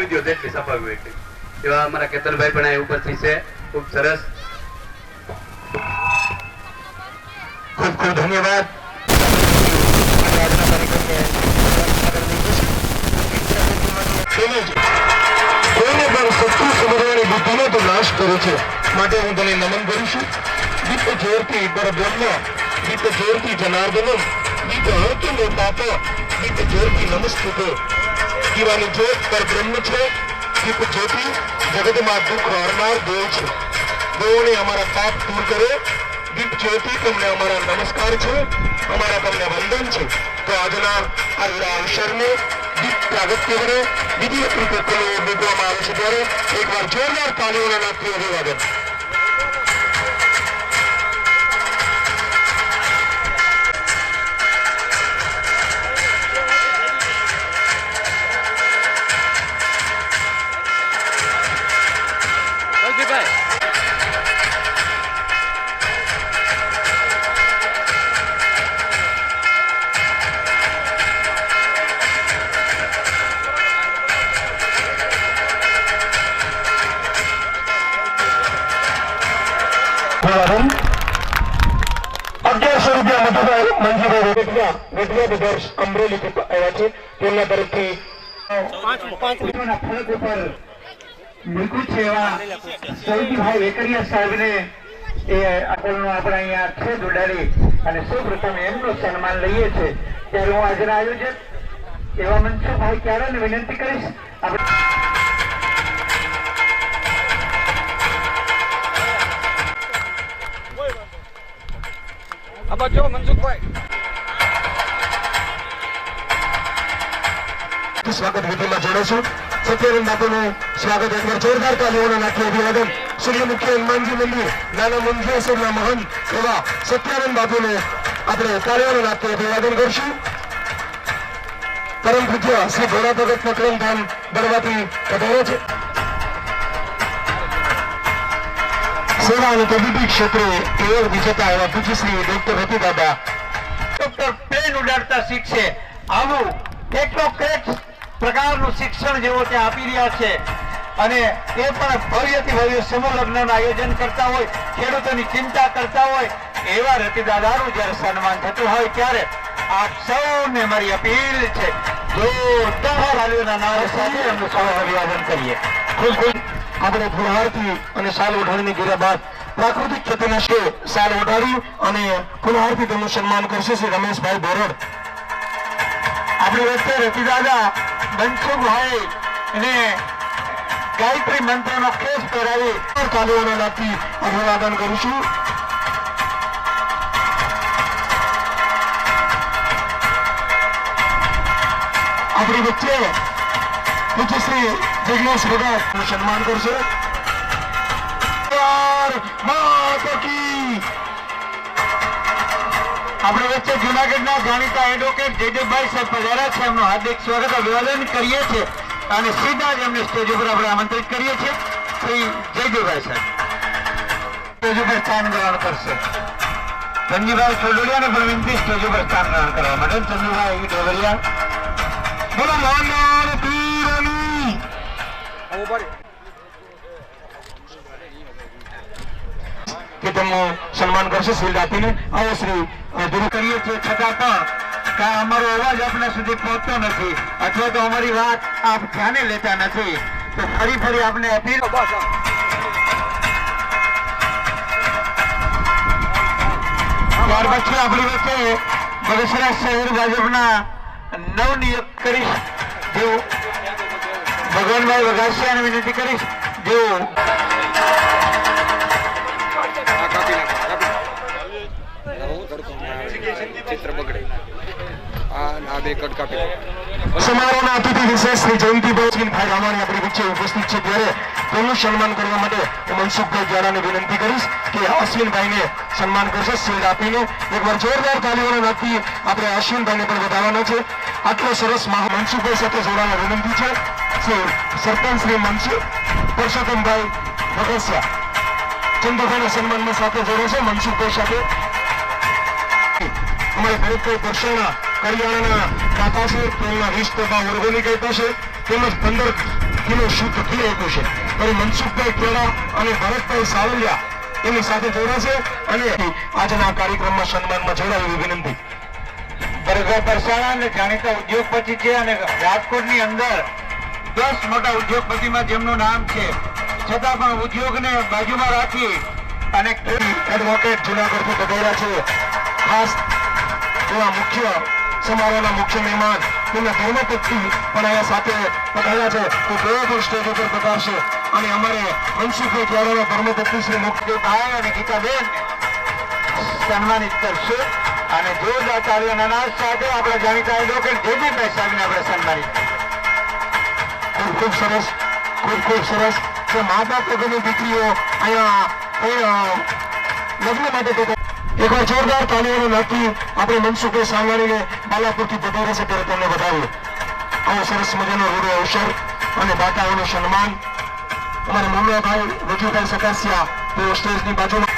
સપાવી દો જેટલી સપાવી હોય એટલી. એવા અમારા કેતનભાઈ પણ અહીં ઉપસ્થિત છે. ખૂબ સરસ. ખૂબ ખૂબ ધન્યવાદ. કોઈને પણ શત્રુ સમજવાની બુદ્ધિનો તો નાશ કરે છે, માટે હું તને નમન કરું છું. દીપ જ્યોતિ પરબ્રહ્મ, દીપ જ્યોતિ જનાર્દનમ, દીપ હરતુ પાપ, દીપ જ્યોતિ નમસ્તુતે. દીવાની જ્યોત પરબ્રહ્મ છે. દીપ જ્યોતિ જગતમાં દુઃખ હરનાર દેવ છે. દેવોને અમારા પાપ દૂર કરે. દીપ જ્યોતિ તમને અમારા નમસ્કાર છે, અમારા તમને વંદન છે. તો આજના આ અવસરને દીપ પ્રાગટ્ય વડે વિધિવત રૂપે મૂકવામાં આવે છે. ત્યારે એકવાર જોરદાર તાળીઓના નાદથી અભિવાદન. સન્માન લઈએ છીએ. ત્યારે હું આજના આયોજક એવા મનસુખભાઈ ક્યારે વિનંતી કરીશ. સ્વાગત વિધિમાં જોડો છું. સત્યાનંદ બાપુનું સ્વાગત એકવાર જોરદાર તાલીઓના નાખી અભિવાદન. સૂર્યમુખી હનુમાનજી મંદિર નાના મંજેશ્વરના મહંત એવા સત્યાનંદ બાપુને આપણે તાળીઓના નાખી અભિવાદન કરશું. પરમ પૂજ્ય શ્રી ભોળા ભગત મકરમ ધામ બળવાથી પધારે છે. સેવા અને તબીબી ક્ષેત્રે એવોર્ડ વિજેતા એવા પૂજ્ય શ્રી ડોક્ટર રતિ દાદા પ્લેન ઉડાડતા શીખશે. આવું ટેકનોક્રેટ પ્રકારનું શિક્ષણ જેવો ત્યાં આપી રહ્યા છે. અને એ પણ ભવ્યથી ભવ્ય સમૂહ લગ્નનું આયોજન કરતા હોય, ખેડૂતોની ચિંતા કરતા હોય એવા રતિ દાદાનું જયારે સન્માન થતું હોય ત્યારે આપ સૌને મારી અપીલ છે, જોરદાર તાળીઓના નાદ સાથે એમનું સ્વાગત અભિવાદન કરીએ. ખૂબ ખૂબ આપણે ફુલહારથી અને સાલ ઓઢાડીને ગયા બાદ પ્રાકૃતિક ખેતીના સાલ ઓઢાડી અને ફુલહારથી તેમનું સન્માન કરશે શ્રી રમેશભાઈ બોરડ. આપણી વચ્ચે રતિ દાદા મનસુખભાઈ અને ગાયત્રી મંત્રનો કેસ પહેરાવી તાળીઓના નાદથી અભિવાદન કરીશું. આપણી વચ્ચે પૂજ્ય શ્રી જિગ્નેશ ભગત સન્માન કરશે. આપણી વચ્ચે જુનાગઢના જાણીતા એડવોકેટ જયદેવભાઈ સાહેબ પધાર્યા છે. એમનું હાર્દિક સ્વાગત અભિવાદન કરીએ છીએ અને સીધા જ એમને સ્ટેજ ઉપર આપણે આમંત્રિત કરીએ છીએ. શ્રી જયદેવભાઈ સાહેબ સ્ટેજ ઉપર સ્થાન ગ્રહણ કરશે. ચંદુભાઈ સોડોડિયાને પણ વિનંતી સ્ટેજ ઉપર સ્થાન ગ્રહણ કરવા માટે. ચંદુભાઈ ડોગરિયા બોલો મોહનલાલ પીરની કે તેમનું સન્માન કરશે શિલ્ડ આપીને. આવો શ્રી દૂર કરીએ છીએ છતાં પણ અમારો અવાજ આપના સુધી પહોંચતો નથી અથવા તો અમારી વાત આપ ધ્યાને લેતા નથી. તો ફરી ફરી આપને અપીલ ત્યાર પછી આપણી વચ્ચે બગસરા શહેર ભાજપના નવનિયુક્ત કરીશ જેઓ ભગવાનભાઈ વઘાસિયાને વિનંતી કરીશ જેઓ સમારોહના અતિથિ વિશેષ શ્રી જયંતિભાઈ રામાણી આપણી વચ્ચે ઉપસ્થિત છે. ત્યારે તેમનું સન્માન કરવા માટે મનસુખભાઈ જાડાને વિનંતી કરીશ કે અશ્વિનભાઈને સન્માન કરશે શિલ્ડ આપીને. એકવાર જોરદાર તાળીઓના નાદથી આપણે અશ્વિનભાઈને પણ વધારવાના છે. આટલો સરસ મનસુખભાઈ સાથે જોડાવા વિનંતી છે. સરપંચ શ્રી મનસુખ પરસોત્તમભાઈ વઘાસિયા ચંદ્રભાઈના સન્માનમાં સાથે જોડે છે. મનસુખભાઈ સાથે અમારે ભરતભાઈ પરસાણા કરિયાણાના કાકા છે. તેમના 20% ઓર્ગેનિક આપ્યા છે. તેમજ 15 કિલો શુદ્ધ ઘી આપ્યું છે. ત્યારે મનસુખભાઈ કેળા અને ભરતભાઈ સાવલિયા એની સાથે જોડાશે અને આજના કાર્યક્રમમાં સન્માનમાં જોડાવવી વિનંતી. બરસાણા જાણીતા ઉદ્યોગપતિ છે અને રાજકોટની અંદર 10 મોટા ઉદ્યોગપતિમાં જેમનું નામ છે, છતાં પણ ઉદ્યોગને બાજુમાં રાખી અને એડવોકેટ જુનાગઢથી પધાર્યા છે. ખાસ એવા મુખ્ય સમારોહના મુખ્ય મહેમાન તેમના ધર્મપત્ની પણ અહીંયા સાથે પધાર્યા છે. તો તેઓ પણ સ્ટેજ ઉપર પધારશે અને અમારે મનસુખભાઈ કેળાના ધર્મપત્ની શ્રી મુખ્યભાઈ અને ગીતાબેન સન્માનિત કરશે અને જોરદાર તાળીઓના નાદ સાથે આપણે જાણીતા એડવોકેટ જયદીપભાઈ સાહેબને આપણે સન્માનિત ખૂબ સરસ, ખૂબ સરસ કે મા બાપ વગરની દીકરીઓ અહીંયા લગ્ન માટે એકવાર જોરદાર તાળીઓનો નાખી આપણે મનસુખભાઈ સાંગાણીને બાલાપુરથી પધારે છે ત્યારે તેમને વધાવીએ. આવો સરસ મજાનો રૂડો અવસર અને દાતાઓનું સન્માન. અમારા મુન્નાભાઈ વજુભાઈ સકાસિયા તેઓ સ્ટેજની બાજુમાં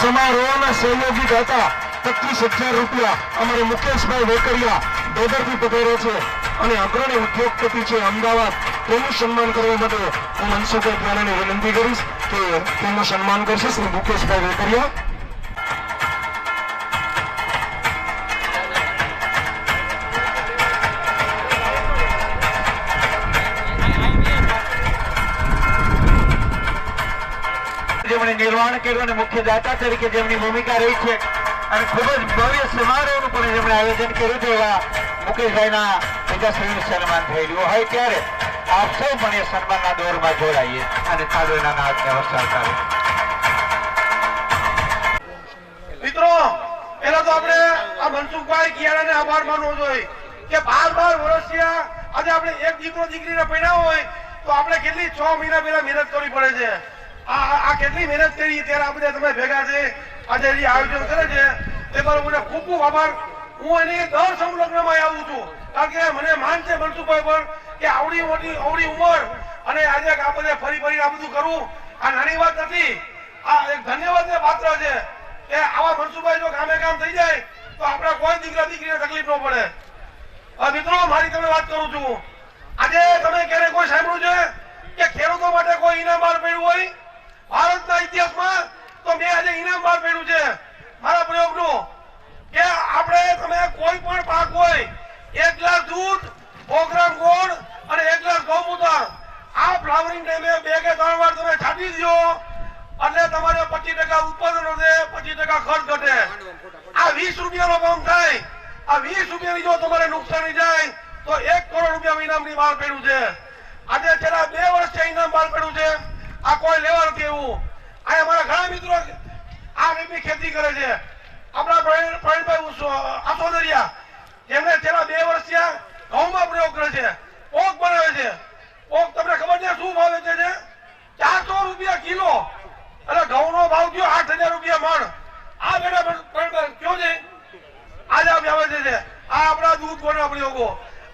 સમારોહના સહયોગી દાતા 25,000 રૂપિયા અમારે મુકેશભાઈ વેકરિયા ડોદરથી પધાર્યા છે અને અગ્રણી ઉદ્યોગપતિ છે અમદાવાદ. તેનું સન્માન કરવા માટે હું મનસુખભાઈ કેળાને વિનંતી કરીશ કે તેમનું સન્માન કરશે શ્રી મુકેશભાઈ વેકરિયા. જેમણે નિર્માણ કર્યું અને મુખ્ય દાતા તરીકે જેમની ભૂમિકા રહી છે અને ખૂબ જ ભવ્ય સમારોહનું પણ જેમણે આયોજન કર્યું છે એવા મુકેશભાઈના પિતાશ્રીનું સન્માન થયેલું હોય ત્યારે આપ સૌ પણ એ સન્માનના દોરમાં જોડાઈએ અને તાળીઓના નાદને વરસાવતા મિત્રો પેલા તો આપણે આ મનસુખભાઈ કિયારાને આભાર માનવો જોઈએ કે 12 વર્ષથી આજે આપણે એક દીકરો દીકરીને પરણાવ્યો હોય તો આપણે કેટલી 6 મહિના પહેલા મહેનત કરવી પડે છે. આ કેટલી મહેનત કરી ત્યારે આપણે તમે ભેગા છે આજે જે આયોજન કરે છે તે પર મને ખૂબ ખૂબ આભાર. હું એની દર સંલગ્નમાં આવું છું કારણ કે મને માન છે મનસુખભાઈ પર કે આવડી ઉંમર અને આજે આ બધે ફરી આ બધું કરવું આ નાની વાત નથી. આ એક ધન્યવાદને પાત્ર છે કે આવા મનસુખભાઈ જો કામે કામ થઈ જાય તો આપણા કોઈ દીકરા દીકરીને તકલીફ ન પડે. મિત્રો મારી તમે વાત કરું છું, આજે તમે ક્યારે કોઈ સાંભળ્યું છે કે ખેડૂતો માટે કોઈ ઇનામ બહાર પડ્યું હોય ભારતના ઇતિહાસમાં? તો મેં આજે ઇનામ બહાર પડ્યું છે મારા પ્રયોગનું કે આપણે તમે કોઈ પણ પાક હોય 1 ગ્લાસ દૂધ, 100 ગ્રામ ગોળ અને 1 ગ્લાસ ગૌમૂત્ર આ ફ્લાવરિંગ ટાઈમે 2 કે 3 વાર તમે છાંટી દો એટલે તમારે 25% ઉત્પાદન વધે, 25% ખર્ચ ઘટે. આ 20 રૂપિયાનો પંપ થાય. આ 20 રૂપિયાની જો તમારે નુકસાની જાય તો 1 કરોડ રૂપિયા ઇનામની બહાર પડ્યું છે. આજે છેલ્લા 2 વર્ષથી ઇનામ બહાર પડ્યું છે. આ કોઈ લેવા નથી એવું. આ અમારા ઘણા મિત્રો આ રીતની ખેતી કરે છે. આપણા પ્રવીણભાઈ આસોદરિયા જેમને છેલ્લા 2 વર્ષથી ઘઉંમાં પ્રયોગ કરે છે, પોક બનાવે છે. પોક તમને ખબર છે શું ભાવ વેચે છે? 400 રૂપિયા કિલો. એટલે ઘઉંનો ભાવ થયો 8,000 રૂપિયા મણ. આ બેટા કયો છે આજે આવે છે આ આપણા દૂધ ગોળના પ્રયોગો.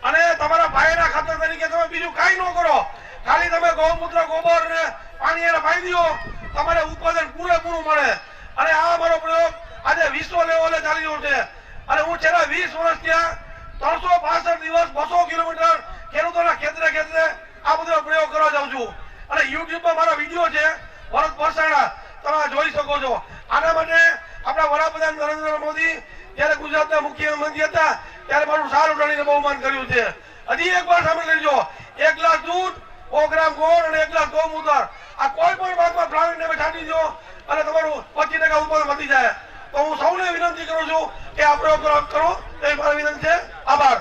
અને તમારા ભાઈના ખાતર તરીકે તમે બીજું કાંઈ ન કરો, ખાલી તમે ગૌમૂત્ર, ગોબર ને પાણી એને પાઈ દો, તમારે ઉત્પાદન પૂરેપૂરું મળે. અને આ અમારો પ્રયોગ આજે વિશ્વ લેવલે ચાલી રહ્યો છે. અને હું છેલ્લા 20 વર્ષ ત્યાં 365 દિવસ 200 કિલોમીટર ખેડૂતોના ખેતરે આ બધો પ્રયોગ કરવા જાઉં છું. અને યુટ્યુબમાં મારા વિડીયો છે ભરત પરસાણા, તમે જોઈ શકો છો. આના માટે આપણા વડાપ્રધાન નરેન્દ્ર મોદી જયારે ગુજરાતના મુખ્યમંત્રી હતા ત્યારે મારું સાર ઉડાડીને બહુમાન કર્યું છે. હજી એક વાર સાંભળી લેજો, 1 ગ્લાસ દૂધ, 100 ગ્રામ ગોળ અને 1 ગ્લાસ ગૌમૂત્ર આ કોઈ પણ ભાગમાં ફ્લાવરિંગ ટાઈમે છાંટી દો અને તમારું 25% ઉત્પાદન વધી જાય. તો હું સૌને વિનંતી કરું છું કે આ પ્રયોગ કરો. એ મારી વિનંતી છે. આભાર.